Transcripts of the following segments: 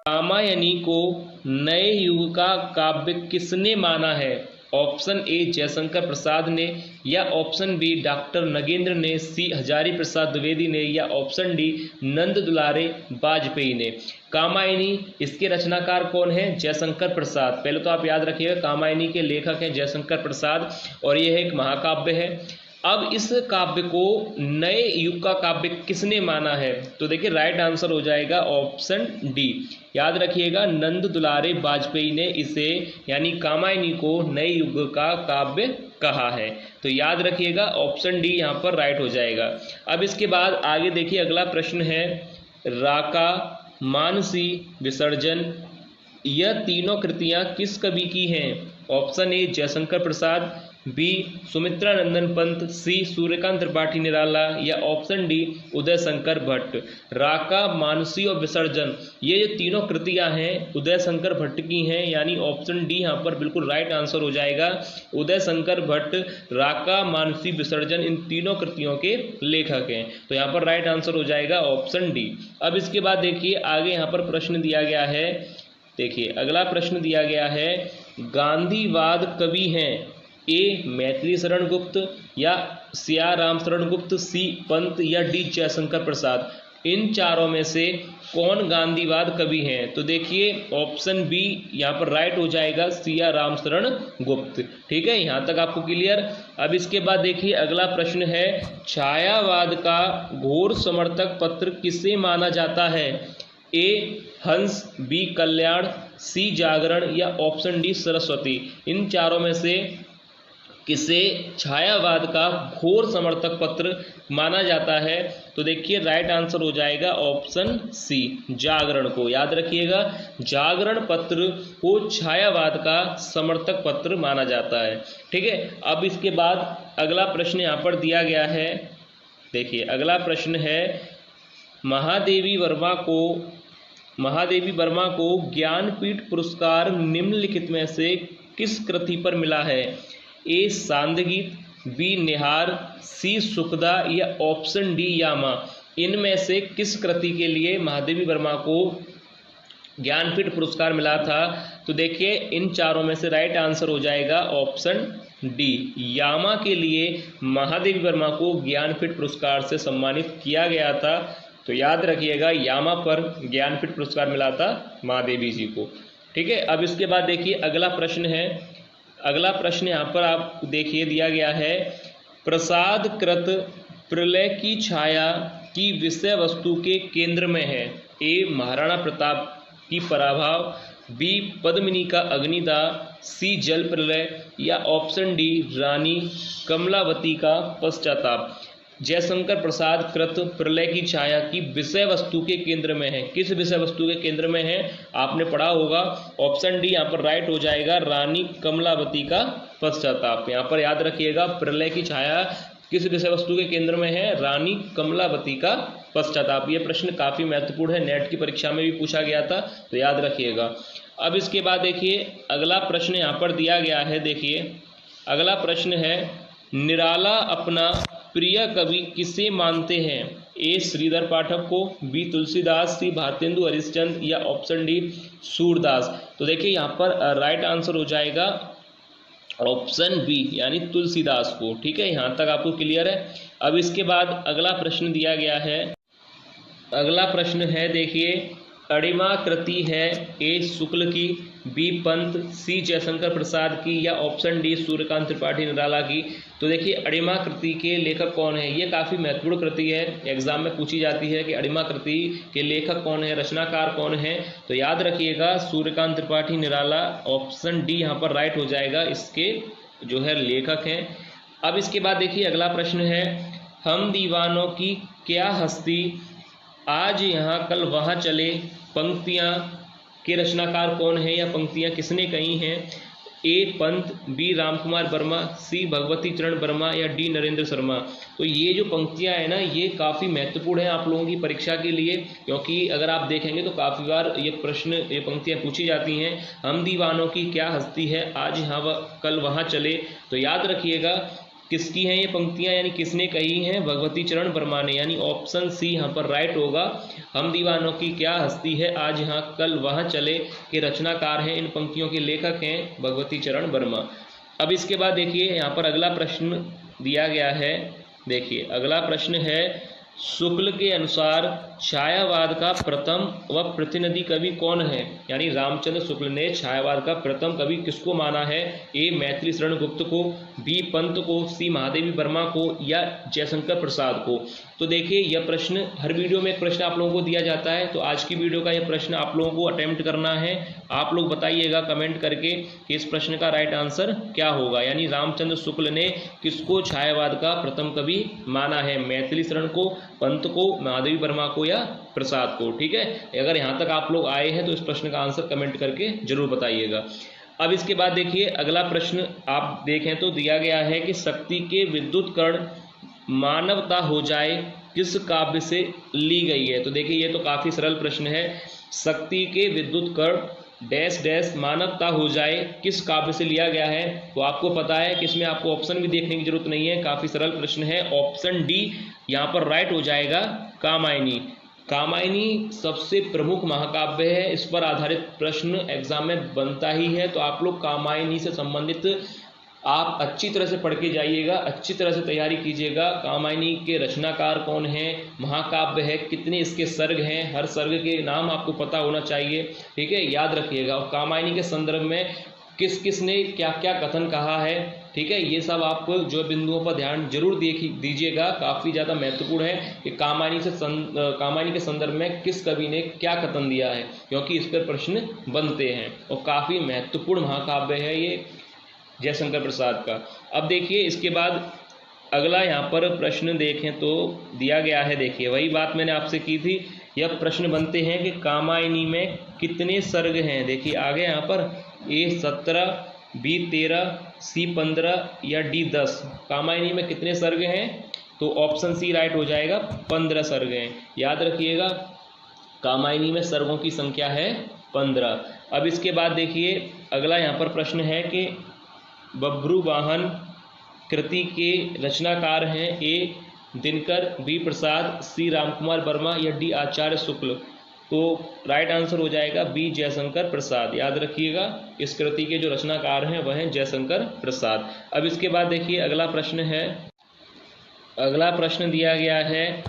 कामायनी को नए युग का काव्य किसने माना है? ऑप्शन ए जयशंकर प्रसाद ने, या ऑप्शन बी डॉक्टर नगेंद्र ने, सी हजारी प्रसाद द्विवेदी ने, या ऑप्शन डी नंद दुलारे वाजपेयी ने। कामायनी, इसके रचनाकार कौन है? जयशंकर प्रसाद। पहले तो आप याद रखिएगा कामायनी के लेखक हैं जयशंकर प्रसाद और यह एक महाकाव्य है। अब इस काव्य को नए युग का काव्य किसने माना है? तो देखिए राइट आंसर हो जाएगा ऑप्शन डी। याद रखिएगा नंद दुलारे वाजपेयी ने इसे यानी कामायनी को नए युग का काव्य कहा है। तो याद रखिएगा ऑप्शन डी यहाँ पर राइट हो जाएगा। अब इसके बाद आगे देखिए अगला प्रश्न है, राका, मानसी, विसर्जन, यह तीनों कृतियां किस कवि की हैं? Option A Jaishankar Prasad, B Sumitra Nandan Pant, C Suryakant Tripathi Nirala, या ऑप्शन डी उदय शंकर भट्ट। राका, मानसी और विसर्जन ये जो तीनों कृतियां हैं उदय शंकर भट्ट की हैं, यानी ऑप्शन डी यहाँ पर बिल्कुल राइट आंसर हो जाएगा। उदय शंकर भट्ट राका, मानसी, विसर्जन इन तीनों कृतियों के लेखक हैं। तो यहाँ पर राइट आंसर हो जाएगा ऑप्शन डी। अब इसके बाद देखिए आगे यहाँ पर प्रश्न दिया गया है। देखिए अगला प्रश्न दिया गया है, गांधीवाद कवि हैं ए मैथिली शरण गुप्त, या सियाराम शरण गुप्त, सी पंत, या डी जयशंकर प्रसाद। इन चारों में से कौन गांधीवाद कवि हैं? तो देखिए ऑप्शन बी यहाँ पर राइट हो जाएगा, सियाराम शरण गुप्त। ठीक है, यहाँ तक आपको क्लियर। अब इसके बाद देखिए अगला प्रश्न है, छायावाद का घोर समर्थक पत्र किसे माना जाता है? ए हंस, बी कल्याण, सी जागरण, या ऑप्शन डी सरस्वती। इन चारों में से किसे छायावाद का घोर समर्थक पत्र माना जाता है? तो देखिए राइट आंसर हो जाएगा ऑप्शन सी, जागरण को। याद रखिएगा जागरण पत्र को छायावाद का समर्थक पत्र माना जाता है। ठीक है, अब इसके बाद अगला प्रश्न यहाँ पर दिया गया है। देखिए अगला प्रश्न है, महादेवी वर्मा को ज्ञानपीठ पुरस्कार निम्नलिखित में से किस कृति पर मिला है? ए सांदगीत, बी निहार, सी सुखदा, या ऑप्शन डी यामा। इनमें से किस कृति के लिए महादेवी वर्मा को ज्ञानपीठ पुरस्कार मिला था? तो देखिए इन चारों में से राइट आंसर हो जाएगा ऑप्शन डी, यामा के लिए महादेवी वर्मा को ज्ञानपीठ पुरस्कार से सम्मानित किया गया था। तो याद रखिएगा यामा पर ज्ञानपीठ पुरस्कार मिला था महादेवी जी को। ठीक है, अब इसके बाद देखिए अगला प्रश्न है। अगला प्रश्न यहाँ पर आप देखिए दिया गया है, प्रसाद कृत प्रलय की छाया की विषय वस्तु के केंद्र में है? ए महाराणा प्रताप की पराभव, बी पद्मिनी का अग्निदाह, सी जल प्रलय, या ऑप्शन डी रानी कमलावती का पश्चाताप। जयशंकर प्रसाद कृत प्रलय की छाया की विषय वस्तु के केंद्र में है। किस विषय वस्तु के केंद्र में है? आपने पढ़ा होगा। ऑप्शन डी यहाँ पर राइट हो जाएगा, रानी कमलावती का पश्चाताप। यहाँ पर याद रखिएगा प्रलय की छाया किस विषय वस्तु के केंद्र में है? रानी कमलावती का पश्चाताप। ये प्रश्न काफी महत्वपूर्ण है, नेट की परीक्षा में भी पूछा गया था, तो याद रखिएगा। अब इसके बाद देखिए अगला प्रश्न यहाँ पर दिया गया है। देखिए अगला प्रश्न है, निराला अपना प्रिय कवि किसे मानते हैं? ए श्रीधर पाठक को, बी तुलसीदास, सी भारतेंदु हरिश्चंद्र, या ऑप्शन डी सूरदास। तो देखिए यहाँ पर राइट आंसर हो जाएगा ऑप्शन बी यानी तुलसीदास को। ठीक है, यहाँ तक आपको क्लियर है। अब इसके बाद अगला प्रश्न दिया गया है। अगला प्रश्न है देखिए, अणिमा कृति है ए शुक्ल की, बी पंत, सी जयशंकर प्रसाद की, या ऑप्शन डी सूर्यकांत त्रिपाठी निराला की। तो देखिए अणिमा कृति के लेखक कौन है? ये काफ़ी महत्वपूर्ण कृति है, एग्जाम में पूछी जाती है कि अणिमा कृति के लेखक कौन है, रचनाकार कौन है। तो याद रखिएगा सूर्यकांत त्रिपाठी निराला, ऑप्शन डी यहाँ पर राइट हो जाएगा, इसके जो है लेखक हैं। अब इसके बाद देखिए अगला प्रश्न है, हम दीवानों की क्या हस्ती आज यहाँ कल वहाँ चले पंक्तियाँ के रचनाकार कौन है, या पंक्तियाँ किसने कही हैं? ए पंत, बी रामकुमार वर्मा, सी भगवती चरण वर्मा, या डी नरेंद्र शर्मा। तो ये जो पंक्तियाँ हैं ना, ये काफ़ी महत्वपूर्ण है आप लोगों की परीक्षा के लिए, क्योंकि अगर आप देखेंगे तो काफ़ी बार ये पंक्तियाँ पूछी जाती हैं। हम दीवानों की क्या हस्ती है आज यहाँ कल वहाँ चले। तो याद रखिएगा किसकी हैं ये पंक्तियां, यानी किसने कही हैं? भगवती चरण वर्मा ने, यानी ऑप्शन सी यहाँ पर राइट होगा। हम दीवानों की क्या हस्ती है, आज यहाँ कल वहाँ चले के रचनाकार हैं, इन पंक्तियों के लेखक हैं भगवती चरण वर्मा। अब इसके बाद देखिए यहाँ पर अगला प्रश्न दिया गया है। देखिए अगला प्रश्न है, शुक्ल के अनुसार छायावाद का प्रथम व प्रतिनिधि कवि कौन है? यानी रामचंद्र शुक्ल ने छायावाद का प्रथम कवि किसको माना है? ए मैथिली शरण गुप्त को, बी पंत को, सी महादेवी वर्मा को, या जयशंकर प्रसाद को। तो देखिए यह प्रश्न हर वीडियो में एक प्रश्न आप लोगों को दिया जाता है, तो आज की वीडियो का यह प्रश्न आप लोगों को अटेम्प्ट करना है। आप लोग बताइएगा कमेंट करके कि इस प्रश्न का राइट आंसर क्या होगा। यानी रामचंद्र शुक्ल ने किसको छायावाद का प्रथम कवि माना है? मैथिली शरण को, पंत को, महादेवी वर्मा को, या प्रसाद को। ठीक है, अगर यहाँ तक आप लोग आए हैं तो इस प्रश्न का आंसर कमेंट करके जरूर बताइएगा। अब इसके बाद देखिए अगला प्रश्न आप देखें तो दिया गया है कि शक्ति के विद्युत कर्ण मानवता हो जाए किस काव्य से ली गई है? तो देखिए ये तो काफी सरल प्रश्न है। शक्ति के विद्युत कर्ण डैश डैश मानवता हो जाए किस काव्य से लिया गया है? तो आपको पता है कि इसमें आपको ऑप्शन भी देखने की जरूरत नहीं है, काफी सरल प्रश्न है। ऑप्शन डी यहाँ पर राइट हो जाएगा, कामायनी। कामायनी सबसे प्रमुख महाकाव्य है, इस पर आधारित प्रश्न एग्जाम में बनता ही है। तो आप लोग कामायनी से संबंधित आप अच्छी तरह से पढ़ के जाइएगा, अच्छी तरह से तैयारी कीजिएगा। कामायनी के रचनाकार कौन हैं, महाकाव्य है, कितने इसके सर्ग हैं, हर सर्ग के नाम आपको पता होना चाहिए। ठीक है, याद रखिएगा। और कामायनी के संदर्भ में किस किस ने क्या क्या कथन कहा है, ठीक है, ये सब आप जो बिंदुओं पर ध्यान जरूर दीजिएगा। काफ़ी ज़्यादा महत्वपूर्ण है कि कामायनी के संदर्भ में किस कवि ने क्या कथन दिया है, क्योंकि इस पर प्रश्न बनते हैं और काफ़ी महत्वपूर्ण महाकाव्य है ये जयशंकर प्रसाद का। अब देखिए इसके बाद अगला यहाँ पर प्रश्न देखें तो दिया गया है। देखिए वही बात मैंने आपसे की थी, यह प्रश्न बनते हैं कि कामायनी में कितने सर्ग हैं। देखिए आगे यहाँ पर ए 17, बी 13, सी 15 या डी 10। कामायनी में कितने सर्ग हैं? तो ऑप्शन सी राइट हो जाएगा, 15 सर्ग हैं। याद रखिएगा कामायनी में सर्गों की संख्या है 15। अब इसके बाद देखिए अगला यहाँ पर प्रश्न है कि बभ्रुवाहन कृति के रचनाकार हैं ए दिनकर, बी प्रसाद, सी रामकुमार वर्मा या डी आचार्य शुक्ल। तो राइट आंसर हो जाएगा बी जयशंकर प्रसाद। याद रखिएगा इस कृति के जो रचनाकार हैं वह हैं जयशंकर प्रसाद। अब इसके बाद देखिए अगला प्रश्न है, अगला प्रश्न दिया गया है,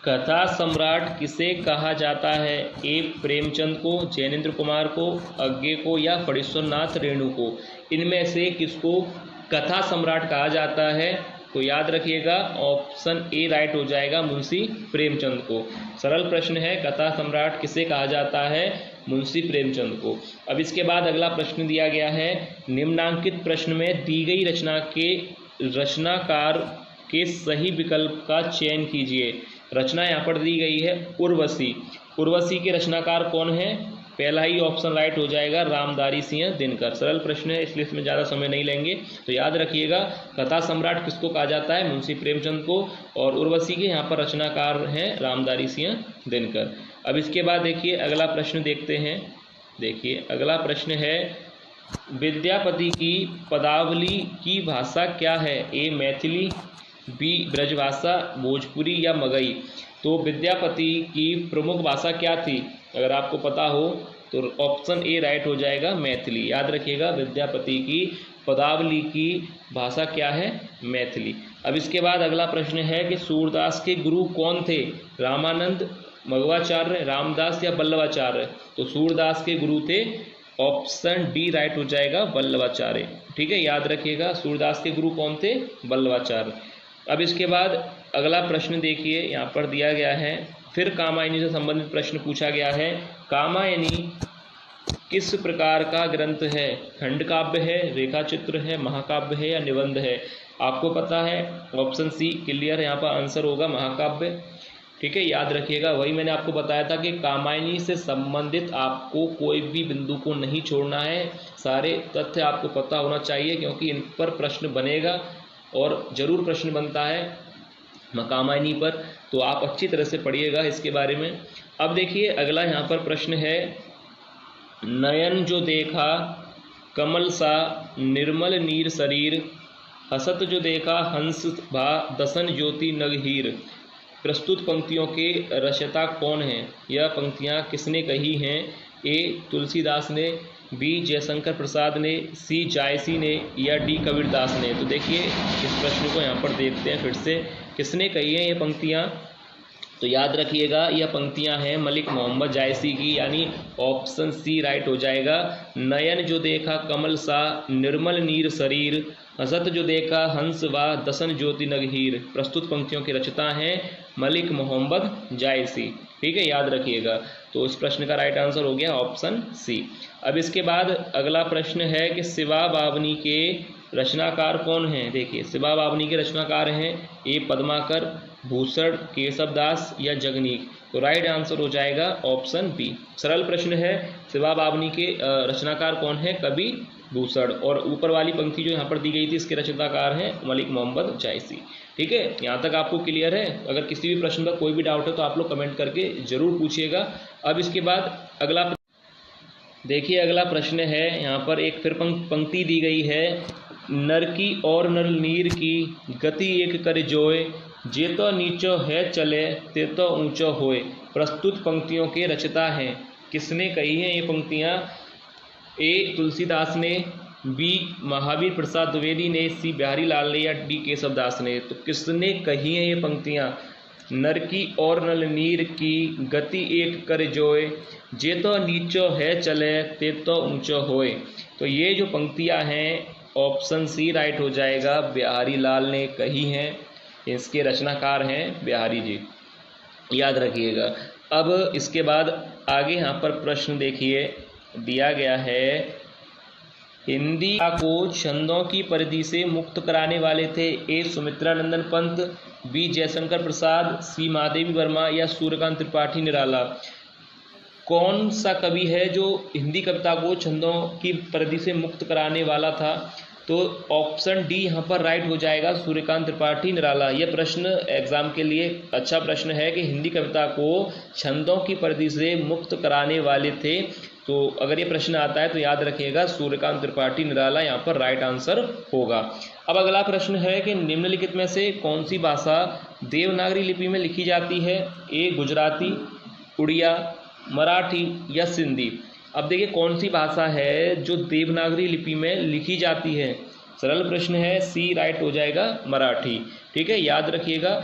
कथा सम्राट किसे कहा जाता है? ए प्रेमचंद को, जैनेन्द्र कुमार को, अज्ञे को या फणीश्वरनाथ रेणु को। इनमें से किसको कथा सम्राट कहा जाता है? तो याद रखिएगा ऑप्शन ए राइट हो जाएगा, मुंशी प्रेमचंद को। सरल प्रश्न है, कथा सम्राट किसे कहा जाता है? मुंशी प्रेमचंद को। अब इसके बाद अगला प्रश्न दिया गया है, निम्नांकित प्रश्न में दी गई रचना के रचनाकार के सही विकल्प का चयन कीजिए। रचना यहाँ पर दी गई है उर्वशी। उर्वशी के रचनाकार कौन है? पहला ही ऑप्शन राइट हो जाएगा, रामधारी सिंह दिनकर। सरल प्रश्न है इसलिए इसमें ज़्यादा समय नहीं लेंगे। तो याद रखिएगा कथा सम्राट किसको कहा जाता है? मुंशी प्रेमचंद को। और उर्वशी के यहाँ पर रचनाकार हैं रामधारी सिंह दिनकर। अब इसके बाद देखिए अगला प्रश्न देखते हैं। देखिए अगला प्रश्न है, विद्यापति की पदावली की भाषा क्या है? ए मैथिली, बी ब्रजभाषा, भोजपुरी या मगही। तो विद्यापति की प्रमुख भाषा क्या थी? अगर आपको पता हो तो ऑप्शन ए राइट हो जाएगा, मैथिली। याद रखिएगा विद्यापति की पदावली की भाषा क्या है? मैथिली। अब इसके बाद अगला प्रश्न है कि सूरदास के गुरु कौन थे? रामानंद, मध्वाचार्य, रामदास या वल्लभाचार्य। तो सूरदास के गुरु थे ऑप्शन डी राइट हो जाएगा, वल्लभाचार्य। ठीक है, याद रखिएगा सूरदास के गुरु कौन थे? वल्लभाचार्य। अब इसके बाद अगला प्रश्न देखिए यहाँ पर दिया गया है, फिर कामायनी से संबंधित प्रश्न पूछा गया है। कामायनी किस प्रकार का ग्रंथ है? खंड काव्य है, रेखा चित्र है, महाकाव्य है या निबंध है? आपको पता है ऑप्शन सी क्लियर, यहाँ पर आंसर होगा महाकाव्य। ठीक है, याद रखिएगा वही मैंने आपको बताया था कि कामायनी से संबंधित आपको कोई भी बिंदु को नहीं छोड़ना है, सारे तथ्य आपको पता होना चाहिए, क्योंकि इन पर प्रश्न बनेगा और जरूर प्रश्न बनता है कामायनी पर। तो आप अच्छी तरह से पढ़िएगा इसके बारे में। अब देखिए अगला यहाँ पर प्रश्न है, नयन जो देखा कमल सा निर्मल नीर शरीर हसत जो देखा हंस भा दसन ज्योति नगहीर। प्रस्तुत पंक्तियों के रचयिता कौन हैं? यह पंक्तियां किसने कही हैं? ए तुलसीदास ने, बी जयशंकर प्रसाद ने, सी जायसी ने या डी कबीरदास ने। तो देखिए इस प्रश्न को यहाँ पर देखते हैं फिर से, किसने कही है ये पंक्तियाँ। तो याद रखिएगा यह पंक्तियां हैं मलिक मोहम्मद जायसी की, यानी ऑप्शन सी राइट हो जाएगा। नयन जो देखा कमल सा निर्मल नीर शरीर, हसत जो देखा हंस वा दसन ज्योति नगहीर। प्रस्तुत पंक्तियों के रचयिता हैं मलिक मोहम्मद जायसी। ठीक है, याद रखिएगा। तो इस प्रश्न का राइट आंसर हो गया ऑप्शन सी। अब इसके बाद अगला प्रश्न है कि शिवा बावनी के रचनाकार कौन हैं? देखिए शिवा बावनी के रचनाकार हैं ए पद्माकर, भूषण, केशवदास या जगनीक। तो राइट आंसर हो जाएगा ऑप्शन बी। सरल प्रश्न है, शिवा बावनी के रचनाकार कौन है? कवि भूषण। और ऊपर वाली पंक्ति जो यहाँ पर दी गई थी इसके रचनाकार हैं मलिक मोहम्मद जायसी। ठीक है, यहाँ तक आपको क्लियर है? अगर किसी भी प्रश्न का कोई भी डाउट है तो आप लोग कमेंट करके जरूर पूछिएगा। अब इसके बाद अगला देखिए, अगला प्रश्न है, यहाँ पर एक फिर पंक्ति दी गई है, नर की और नर नीर की गति एक कर जोए, जे तो नीचो है चले ते तो ऊंचो होए। प्रस्तुत पंक्तियों के रचयिता हैं, किसने कही हैं ये पंक्तियाँ? ए तुलसीदास ने, बी महावीर प्रसाद द्विवेदी ने, सी बिहारी लाल ने या डी केशवदास ने। तो किसने कही हैं ये पंक्तियाँ? नर की और नल नीर की गति एक कर जोए, जे तो नीचो है चले ते तो ऊंचो होए। तो ये जो पंक्तियाँ हैं ऑप्शन सी राइट हो जाएगा, बिहारी लाल ने कही हैं। इसके रचनाकार हैं बिहारी जी, याद रखिएगा। अब इसके बाद आगे यहाँ पर प्रश्न देखिए दिया गया है, हिंदी को छंदों की परिधि से मुक्त कराने वाले थे ए सुमित्रानंदन पंत, बी जयशंकर प्रसाद, सी महादेवी वर्मा या सूर्यकांत त्रिपाठी निराला। कौन सा कवि है जो हिंदी कविता को छंदों की परिधि से मुक्त कराने वाला था? तो ऑप्शन डी यहाँ पर राइट हो जाएगा, सूर्यकांत त्रिपाठी निराला। यह प्रश्न एग्जाम के लिए अच्छा प्रश्न है कि हिंदी कविता को छंदों की परिधि से मुक्त कराने वाले थे। तो अगर ये प्रश्न आता है तो याद रखिएगा सूर्यकांत त्रिपाठी निराला यहाँ पर राइट आंसर होगा। अब अगला प्रश्न है कि निम्नलिखित में से कौन सी भाषा देवनागरी लिपि में लिखी जाती है? ए गुजराती, उड़िया, मराठी या सिंधी। अब देखिए कौन सी भाषा है जो देवनागरी लिपि में लिखी जाती है? सरल प्रश्न है, सी राइट हो जाएगा, मराठी। ठीक है, याद रखिएगा।